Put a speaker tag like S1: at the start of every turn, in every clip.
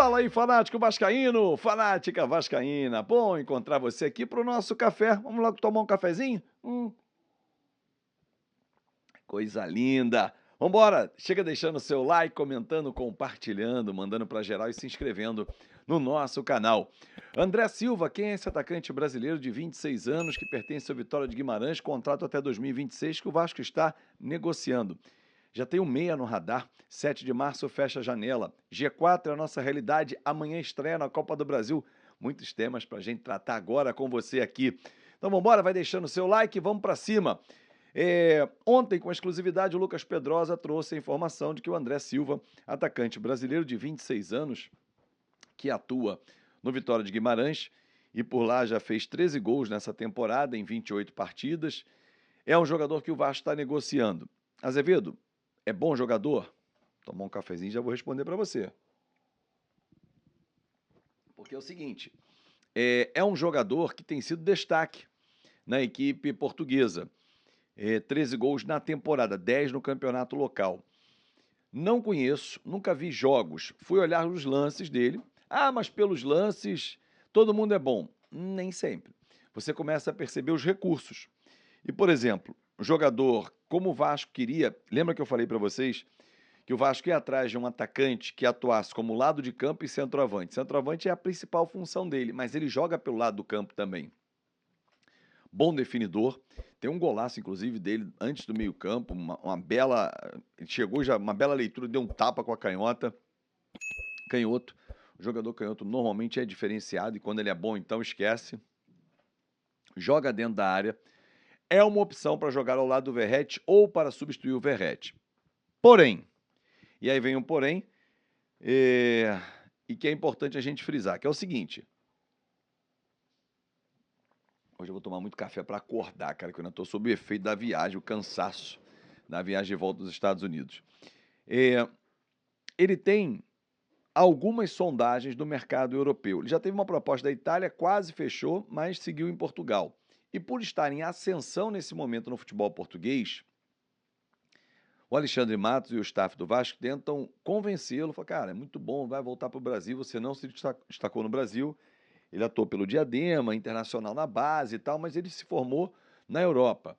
S1: Fala aí, fanático vascaíno, fanática vascaína. Bom encontrar você aqui para o nosso café. Vamos logo tomar um cafezinho? Coisa linda. Vambora, chega deixando seu like, comentando, compartilhando, mandando para geral e se inscrevendo no nosso canal. André Silva, quem é esse atacante brasileiro de 26 anos que pertence ao Vitória de Guimarães, contrato até 2026 que o Vasco está negociando? Já tem o meia no radar, 7 de março fecha a janela. G4 é a nossa realidade, amanhã estreia na Copa do Brasil. Muitos temas para a gente tratar agora com você aqui. Então vamos embora, vai deixando o seu like e vamos para cima. Ontem, com exclusividade, o Lucas Pedrosa trouxe a informação de que o André Silva, atacante brasileiro de 26 anos, que atua no Vitória de Guimarães e por lá já fez 13 gols nessa temporada em 28 partidas, é um jogador que o Vasco está negociando. Azevedo, é bom jogador? Tomar um cafezinho e já vou responder para você. Porque é o seguinte, é um jogador que tem sido destaque na equipe portuguesa. 13 gols na temporada, 10 no campeonato local. Não conheço, nunca vi jogos. Fui olhar os lances dele. Ah, mas pelos lances todo mundo é bom. Nem sempre. Você começa a perceber os recursos. E, por exemplo, um jogador como o Vasco queria, lembra que eu falei para vocês que o Vasco ia atrás de um atacante que atuasse como lado de campo e centroavante. Centroavante é a principal função dele, mas ele joga pelo lado do campo também. Bom definidor, tem um golaço, inclusive, dele antes do meio-campo, uma bela. Ele chegou já, uma bela leitura, deu um tapa com a canhota. Canhoto. O jogador canhoto normalmente é diferenciado e quando ele é bom, então esquece. Joga dentro da área. É uma opção para jogar ao lado do Verratti ou para substituir o Verratti. Porém, e aí vem um porém, e que é importante a gente frisar, que é o seguinte. Hoje eu vou tomar muito café para acordar, cara, que eu ainda estou sob o efeito da viagem, o cansaço da viagem de volta dos Estados Unidos. Ele tem algumas sondagens do mercado europeu. Ele já teve uma proposta da Itália, quase fechou, mas seguiu em Portugal. E por estar em ascensão nesse momento no futebol português, o Alexandre Matos e o staff do Vasco tentam convencê-lo, falam, cara, é muito bom, vai voltar para o Brasil, você não se destacou no Brasil. Ele atuou pelo Diadema, Internacional na base e tal, mas ele se formou na Europa.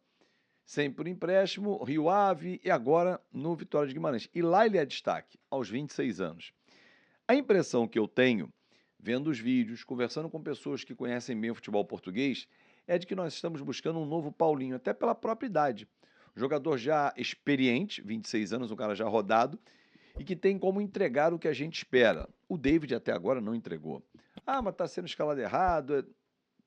S1: Sempre por empréstimo, Rio Ave e agora no Vitória de Guimarães. E lá ele é destaque, aos 26 anos. A impressão que eu tenho, vendo os vídeos, conversando com pessoas que conhecem bem o futebol português, é de que nós estamos buscando um novo Paulinho, até pela própria idade. Jogador já experiente, 26 anos, um cara já rodado, e que tem como entregar o que a gente espera. O David até agora não entregou. Ah, mas está sendo escalado errado.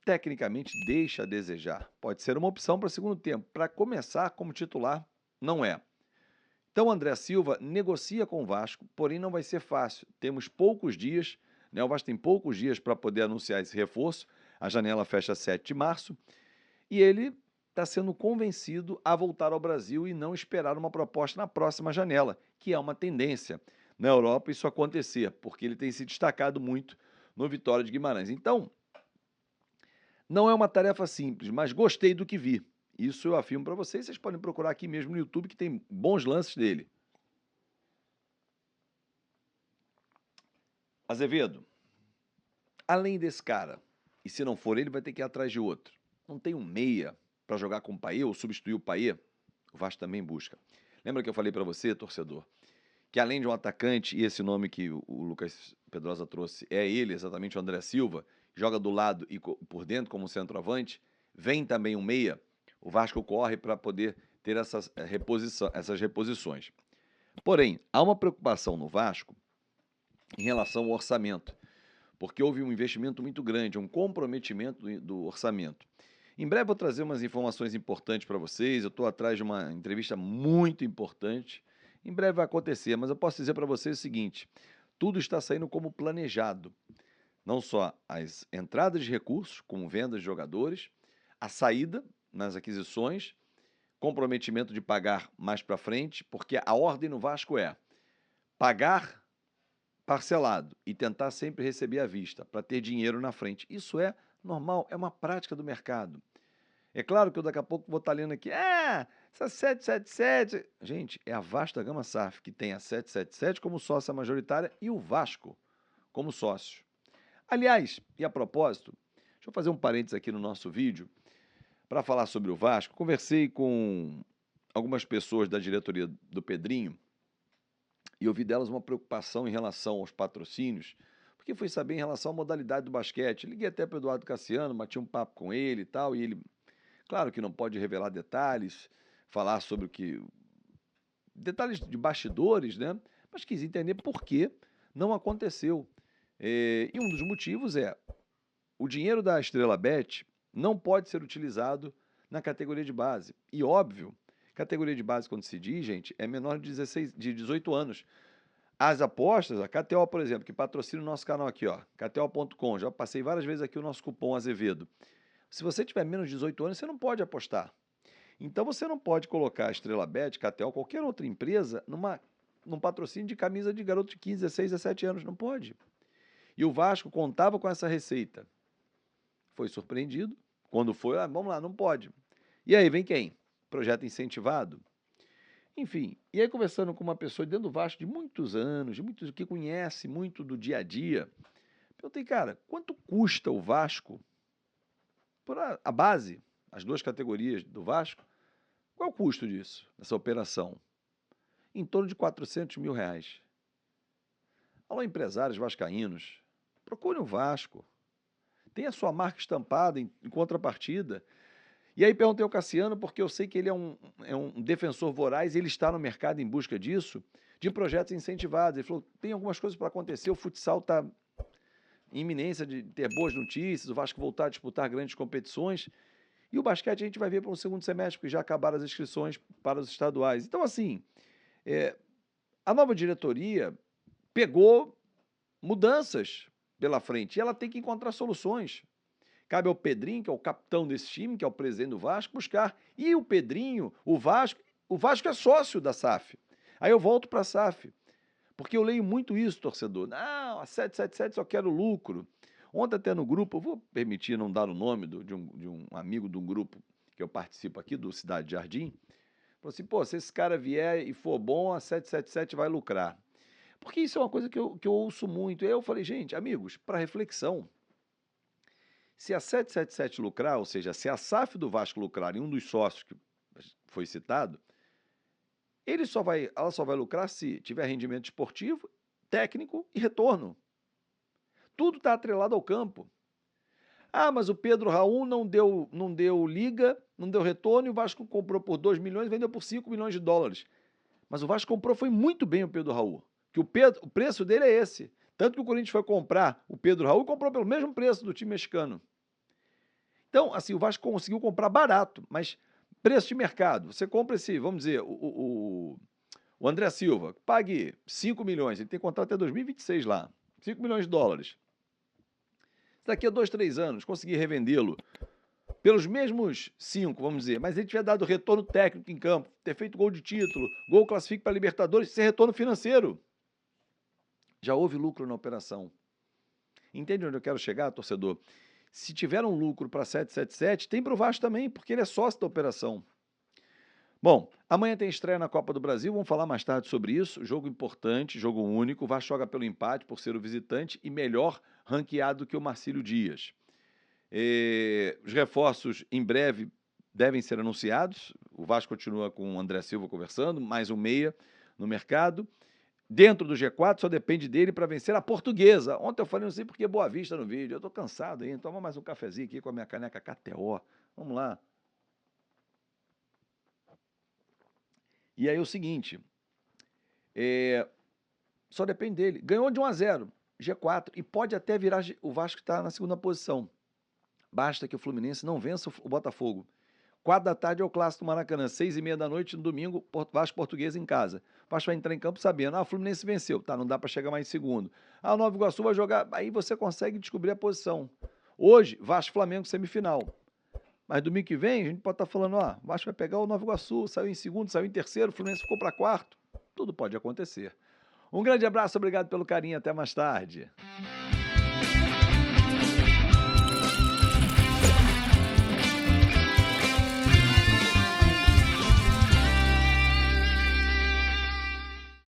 S1: Tecnicamente deixa a desejar. Pode ser uma opção para o segundo tempo. Para começar como titular, não é. Então, André Silva negocia com o Vasco, porém não vai ser fácil. Temos poucos dias, né? O Vasco tem poucos dias para poder anunciar esse reforço. A janela fecha 7 de março. E ele está sendo convencido a voltar ao Brasil e não esperar uma proposta na próxima janela, que é uma tendência na Europa isso acontecer, porque ele tem se destacado muito no Vitória de Guimarães. Então, não é uma tarefa simples, mas gostei do que vi. Isso eu afirmo para vocês, vocês podem procurar aqui mesmo no YouTube que tem bons lances dele. Azevedo, além desse cara, e se não for ele, vai ter que ir atrás de outro. Não tem um meia para jogar com o Payet ou substituir o Payet? O Vasco também busca. Lembra que eu falei para você, torcedor, que além de um atacante, e esse nome que o Lucas Pedrosa trouxe é ele, exatamente o André Silva, joga do lado e por dentro como centroavante, vem também um meia, o Vasco corre para poder ter essas reposições. Porém, há uma preocupação no Vasco em relação ao orçamento, porque houve um investimento muito grande, um comprometimento do orçamento. Em breve vou trazer umas informações importantes para vocês, eu estou atrás de uma entrevista muito importante, em breve vai acontecer, mas eu posso dizer para vocês o seguinte, tudo está saindo como planejado, não só as entradas de recursos, como vendas de jogadores, a saída nas aquisições, comprometimento de pagar mais para frente, porque a ordem no Vasco é pagar parcelado e tentar sempre receber à vista, para ter dinheiro na frente. Isso é normal, é uma prática do mercado. É claro que eu daqui a pouco vou estar lendo aqui, essa 777... Gente, é a Vasta Gama SAF que tem a 777 como sócia majoritária e o Vasco como sócios. Aliás, e a propósito, deixa eu fazer um parênteses aqui no nosso vídeo para falar sobre o Vasco. Conversei com algumas pessoas da diretoria do Pedrinho e ouvi delas uma preocupação em relação aos patrocínios, porque fui saber em relação à modalidade do basquete. Liguei até para o Eduardo Cassiano, bati um papo com ele e tal, e ele, claro que não pode revelar detalhes, falar sobre o que... detalhes de bastidores, né? Mas quis entender por que não aconteceu. E um dos motivos é o dinheiro da Estrela Bet não pode ser utilizado na categoria de base. E óbvio, categoria de base, quando se diz, gente, é menor de 18 anos. As apostas, a KTO, por exemplo, que patrocina o nosso canal aqui, ó, KTO.com, já passei várias vezes aqui o nosso cupom Azevedo. Se você tiver menos de 18 anos, você não pode apostar. Então você não pode colocar a Estrela Bet, KTO, qualquer outra empresa, num patrocínio de camisa de garoto de 15, 16, 17 anos. Não pode. E o Vasco contava com essa receita. Foi surpreendido. Quando foi, vamos lá, não pode. E aí vem quem? Projeto incentivado. Enfim, e aí conversando com uma pessoa dentro do Vasco de muitos anos, que conhece muito do dia a dia, perguntei, cara, quanto custa o Vasco, por a base, as duas categorias do Vasco, qual é o custo disso, dessa operação? Em torno de R$400 mil. Alô, empresários vascaínos, procurem o Vasco. Tem a sua marca estampada em contrapartida. E aí perguntei ao Cassiano, porque eu sei que ele é um defensor voraz e ele está no mercado em busca disso, de projetos incentivados. Ele falou, tem algumas coisas para acontecer, o futsal está em iminência de ter boas notícias, o Vasco voltar a disputar grandes competições, e o basquete a gente vai ver para um segundo semestre, porque já acabaram as inscrições para os estaduais. Então, assim, a nova diretoria pegou mudanças pela frente e ela tem que encontrar soluções. Cabe ao Pedrinho, que é o capitão desse time, que é o presidente do Vasco, buscar. E o Pedrinho, o Vasco é sócio da SAF. Aí eu volto para a SAF, porque eu leio muito isso, torcedor. Não, a 777 só quero lucro. Ontem até no grupo, eu vou permitir não dar o nome de um amigo de um grupo que eu participo aqui, do Cidade Jardim, falou assim, pô, se esse cara vier e for bom, a 777 vai lucrar. Porque isso é uma coisa que eu ouço muito. Aí eu falei, gente, amigos, para reflexão, se a 777 lucrar, ou seja, se a SAF do Vasco lucrar em um dos sócios que foi citado, ela só vai lucrar se tiver rendimento esportivo, técnico e retorno. Tudo está atrelado ao campo. Ah, mas o Pedro Raul não deu liga, não deu retorno, e o Vasco comprou por 2 milhões e vendeu por 5 milhões de dólares. Mas o Vasco comprou, foi muito bem o Pedro Raul. Que o preço dele é esse. Tanto que o Corinthians foi comprar o Pedro Raul e comprou pelo mesmo preço do time mexicano. Então, assim, o Vasco conseguiu comprar barato, mas preço de mercado. Você compra esse, vamos dizer, o André Silva, pague 5 milhões, ele tem contrato até 2026 lá, 5 milhões de dólares. Daqui a 2, 3 anos, conseguir revendê-lo pelos mesmos 5, vamos dizer, mas ele tiver dado retorno técnico em campo, ter feito gol de título, gol classifique para Libertadores, ser retorno financeiro. Já houve lucro na operação. Entende onde eu quero chegar, torcedor? Se tiver um lucro para 777, tem para o Vasco também, porque ele é sócio da operação. Bom, amanhã tem estreia na Copa do Brasil, vamos falar mais tarde sobre isso. Jogo importante, jogo único. O Vasco joga pelo empate por ser o visitante e melhor ranqueado que o Marcílio Dias. Os reforços em breve devem ser anunciados. O Vasco continua com o André Silva conversando, mais um meia no mercado. Dentro do G4 só depende dele para vencer a Portuguesa. Ontem eu falei, não sei porque Boa Vista no vídeo. Eu estou cansado ainda. Toma mais um cafezinho aqui com a minha caneca KTO. Vamos lá. E aí é o seguinte, só depende dele. Ganhou de 1-0, G4, e pode até virar o Vasco, que está na segunda posição. Basta que o Fluminense não vença o Botafogo. 4 da tarde é o Clássico do Maracanã, 6h30 da noite no domingo, Vasco Portuguesa em casa. O Vasco vai entrar em campo sabendo, o Fluminense venceu, tá, não dá para chegar mais em segundo. O Nova Iguaçu vai jogar, aí você consegue descobrir a posição. Hoje, Vasco Flamengo semifinal. Mas domingo que vem, a gente pode estar falando, o Vasco vai pegar o Nova Iguaçu, saiu em segundo, saiu em terceiro, o Fluminense ficou para quarto. Tudo pode acontecer. Um grande abraço, obrigado pelo carinho, até mais tarde.